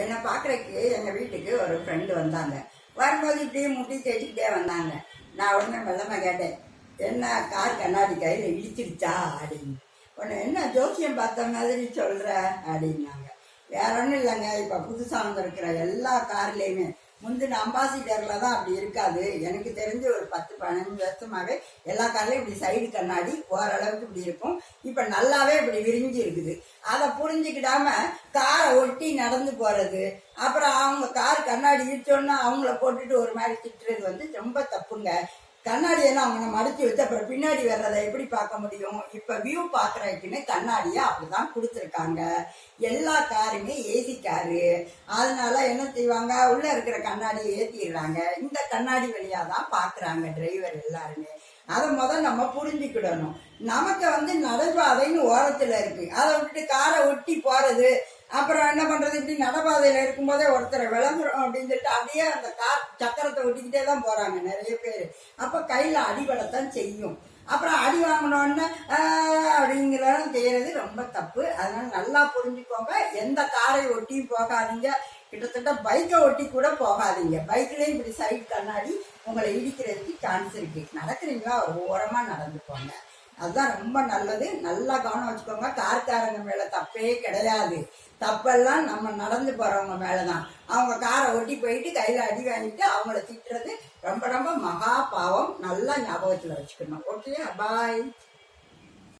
என்னை பார்க்குறதுக்கு எங்கள் வீட்டுக்கு ஒரு ஃப்ரெண்டு வந்தாங்க. வரும்போது இப்படியே முட்டி தேய்ச்சிக்கிட்டே வந்தாங்க. நான் உடனே மெல்லமாக கேட்டேன், என்ன கார் கண்ணாடி கையில் இடிச்சிருச்சா அப்படின்னு. உடனே என்ன ஜோசியம் பார்த்த மாதிரி சொல்கிற அப்படின்னாங்க. வேற ஒன்றும் இல்லைங்க, இப்போ புதுசாக வந்திருக்கிற எல்லா கார்லேயுமே முந்தின அம்பாசிடரில் தான் அப்படி இருக்காது. எனக்கு தெரிஞ்சு ஒரு 10-15 வருஷமாகவே எல்லா கார்லையும் இப்படி சைடு கண்ணாடி ஓரளவுக்கு இப்படி இருக்கும். இப்போ நல்லாவே இப்படி விரிஞ்சு இருக்குது. அதை புரிஞ்சுக்கிடாம காரை ஒட்டி நடந்து போகிறது, அப்புறம் அவங்க கார் கண்ணாடி இடிச்சோன்னா அவங்கள போட்டுட்டு ஒரு மாதிரி திட்டுறது வந்து ரொம்ப தப்புங்க. கண்ணாடியெல்லாம் அவங்க மடிச்சு வச்சு அப்புறம் பின்னாடி வர்றதை எப்படி பார்க்க முடியும்? இப்போ வியூ பார்க்குறதுக்குன்னு கண்ணாடியை அப்படிதான் கொடுத்துருக்காங்க. எல்லா காருமே ஏசி காரு. அதனால என்ன செய்வாங்க, உள்ள இருக்கிற கண்ணாடியை ஏற்றிடுறாங்க. இந்த கண்ணாடி வழியாக தான் பார்க்குறாங்க டிரைவர் எல்லாருமே. அதை நம்ம புரிஞ்சுக்கிடணும். நமக்கு வந்து நடைபாதைன்னு ஓரத்தில் இருக்கு, அதை விட்டுட்டு காரை ஒட்டி போறது, அப்புறம் என்ன பண்றது, இப்படி நடப்பாதையில இருக்கும்போதே ஒருத்தரை விளம்பரம் அப்படின்னு சொல்லிட்டு அப்படியே அந்த கார் சக்கரத்தை ஒட்டிக்கிட்டே தான் போறாங்க நிறைய பேர். அப்ப கையில அடிபடத்தான் செய்யும். அப்புறம் அடி வாங்கினோன்னு அப்படிங்கிறதும் செய்யறது ரொம்ப தப்பு. அதனால நல்லா புரிஞ்சுக்கோங்க. எந்த காரை ஒட்டியும் போகாதீங்க. கிட்டத்தட்ட பைக்கை ஒட்டி கூட போகாதீங்க. பைக்லேயும் இப்படி சைடு கண்ணாடி உங்களை இடிக்கிறதுக்கு சான்ஸ் இருக்கு. நடக்கிறீங்களா ஓரமா நடந்து போங்க, அதுதான் ரொம்ப நல்லது. நல்லா கவனம் வச்சுக்கோங்க. கார்காரங்க மேல தப்பே கிடையாது. தப்பெல்லாம் நம்ம நடந்து போறவங்க மேலதான். அவங்க காரை ஒட்டி போயிட்டு கையில அடி வாங்கிட்டு அவங்கள திட்டுறது ரொம்ப ரொம்ப மகா பாவம். நல்லா ஞாபகத்துல வச்சுக்கணும். ஓகே, பாய்.